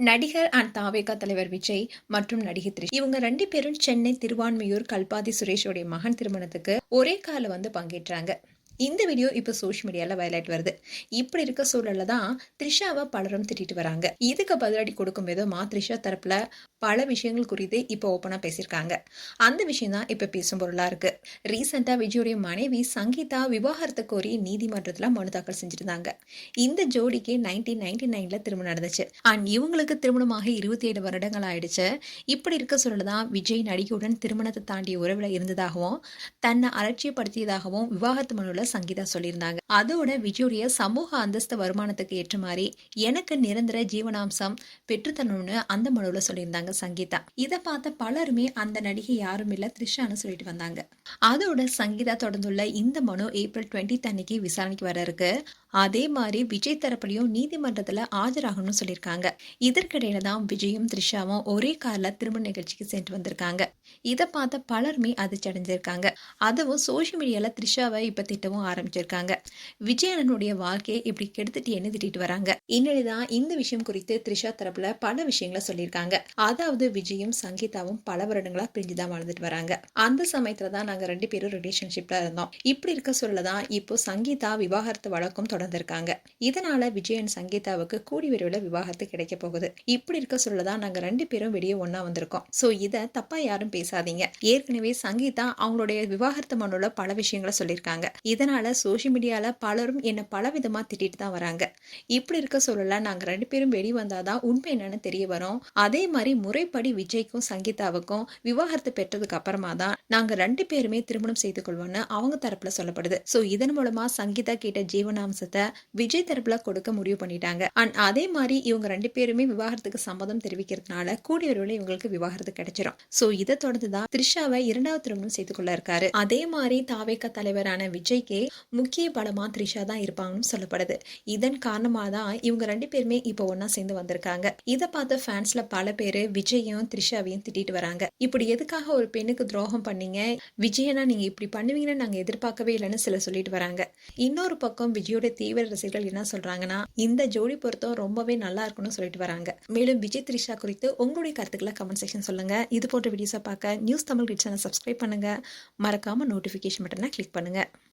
நடிகர் அண்ட் தாவேகா தலைவர் விஜய் மற்றும் நடிகை த்ரிஷா இவங்க 2 பேரும் சென்னை திருவான்மியூர் கல்பாதி சுரேஷோடைய மகன் திருமணத்துக்கு ஒரே கால பங்கேற்றாங்க. இந்த வீடியோ இப்போ சோஷியல் மீடியால வைரல் வருது. இப்படி இருக்க சூழல்ல தான் த்ரிஷாவை பலரும் திட்டிட்டு வராங்க. இதுக்கு பதிலடி கொடுக்கும் விதமா த்ரிஷா தரப்புல பல விஷயங்கள் குறித்து இப்போ ஓப்பனா பேசியிருக்காங்க. அந்த விஷயம் தான் இப்போ பேசும் பொருளா இருக்கு. ரீசெண்டா விஜயோடைய மனைவி சங்கீதா விவாகரத்து கோரி நீதிமன்றத்துல மனு தாக்கல் செஞ்சிருந்தாங்க. இந்த ஜோடிக்கு 1999ல திருமணம் நடந்துச்சு. அண்ட் இவங்களுக்கு திருமணமாக 27 வருடங்கள் ஆயிடுச்சு. இப்படி இருக்க சூழல்ல தான் விஜய் நடிகையுடன் திருமணத்தை தாண்டிய உறவுல இருந்ததாகவும் தன்னை அலட்சியப்படுத்தியதாகவும் விவாகரத்து மனுவில் சங்கீதா சொல்லியிருந்தாங்க. அதோட விஜயுடைய சமூக அந்தஸ்து வருமானத்துக்கு ஏற்ற மாதிரி எனக்கு நிரந்தர ஜீவனாம்சம் பெற்றுத்தரணும்னு அந்த மனுவில் சொல்லியிருந்தாங்க சங்கீதா. இதை பார்த்த பலருமே அந்த நடிகை யாரும் இல்ல த்ரிஷான்னு சொல்லிட்டு வந்தாங்க. அதோட சங்கீதா தொடர்ந்துள்ள இந்த மனு ஏப்ரல் 20 அன்னைக்கு விசாரணைக்கு வர இருக்கு. அதே மாதிரி விஜய் தரப்புலையும் நீதிமன்றத்துல ஆஜராகணும்னு சொல்லியிருக்காங்க. இதற்கிடையில தான் விஜயும் த்ரிஷாவும் ஒரே கார்ல திருமண நிகழ்ச்சிக்கு சென்று வந்திருக்காங்க. இதை பார்த்த பலருமே அதிர்ச்சி அடைஞ்சிருக்காங்க. அதுவும் சோஷியல் மீடியால த்ரிஷாவை இப்ப திட்டவும் ஆரம்பிச்சிருக்காங்க. விஜய் அண்ணனுடைய வாழ்க்கையை இப்படி கெடுத்துட்டு என்ன திட்டிட்டு வராங்க. இந்நிலைதான் இந்த விஷயம் குறித்து த்ரிஷா தரப்புல பல விஷயங்களை சொல்லியிருக்காங்க. அதாவது விஜயும் சங்கீதாவும் பல வருடங்களா பிரிஞ்சுதான் வாழ்ந்துட்டு வராங்க. அந்த சமயத்துல தான் நாங்க 2 பேரும் ரிலேஷன்ஷிப்ல இருந்தோம். இப்படி இருக்க சொல்லதான் இப்போ சங்கீதா விவாகரத்து வழக்கம் தொடர்ந்திருக்காங்க. இதனால விஜய் அண்ட் சங்கீதாவுக்கு கூடி விரைவில் விவாகரத்து கிடைக்க போகுது. இப்படி இருக்க சொல்லதான் நாங்க 2 பேரும் வெளியே ஒன்னா வந்திருக்கோம். சோ இத தப்பா யாரும் பேசாதீங்க. ஏற்கனவே சங்கீதா அவங்களுடைய விவாகரத்து மனுல பல விஷயங்களை சொல்லியிருக்காங்க. இதனால சோஷியல் மீடியால பலரும் என்ன பல விதமா திட்டிட்டு தான் வராங்க. இப்படி இருக்க சொல்லல நாங்க 2 பேரும் வெளியே வந்தாதான் உண்மை என்னன்னு தெரிய வரும். அதே மாதிரி முறைப்படி விஜய்க்கும் சங்கீதாவுக்கும் விவாகரத்து பெற்றதுக்கு அப்புறமா தான் நாங்க 2 பேருமே திருமணம் செய்து கொள்வோம்னு அவங்க தரப்புல சொல்லப்படுது. சோ இதன் மூலமா சங்கீதா கேட்ட ஜீவனாம்சத்தை விஜய் தரப்புல கொடுக்க முடிவு பண்ணிட்டாங்க. அண்ட் அதே மாதிரி இவங்க 2 பேருமே விவாகரத்துக்கு சம்மதம் தெரிவிக்கிறதுனால கூடிய விரைவில் இவங்களுக்கு விவாகரத்து கிடைச்சிடும். சோ இதை தொடர்ந்துதான் த்ரிஷாவை 2வது திருமணம் செய்து கொள்ள இருக்காரு. அதே மாதிரி தாவேகா தலைவரான விஜய்க்கே முக்கிய பலமா த்ரிஷா தான் இருப்பாங்கன்னு சொல்லப்படுது. இதன் காரணமா தான் இவங்க 2 பேருமே இப்போ ஒன்னா சேர்ந்து வந்திருக்காங்க. இதை பார்த்த ஃபேன்ஸ்ல பல பேரு விஜயும் த்ரிஷாவையும் திட்டிட்டு வராங்க. இப்படி எதுக்காக ஒரு பெண்ணுக்கு துரோகம் பண்ணீங்க, விஜயனா நீங்க இப்படி பண்ணுவீங்கன்னு நாங்க எதிர்பார்க்கவே இல்லைன்னு சில சொல்லிட்டு வராங்க. இன்னொரு பக்கம் விஜயோட தீவிர ரசிகர்கள் என்ன சொல்றாங்கன்னா இந்த ஜோடி பொருத்தம் ரொம்பவே நல்லா இருக்கும்னு சொல்லிட்டு வராங்க. மேலும் விஜய் த்ரிஷா குறித்து உங்களுடைய கருத்துக்களை கமெண்ட் செக்ஷன் சொல்லுங்க. இது போன்ற வீடியோஸை பார்க்க நியூஸ் தமிழ் கிட் சேனல் சப்ஸ்கிரைப் பண்ணுங்க. மறக்காம நோட்டிபிகேஷன் பட்டனை கிளிக் பண்ணுங்க.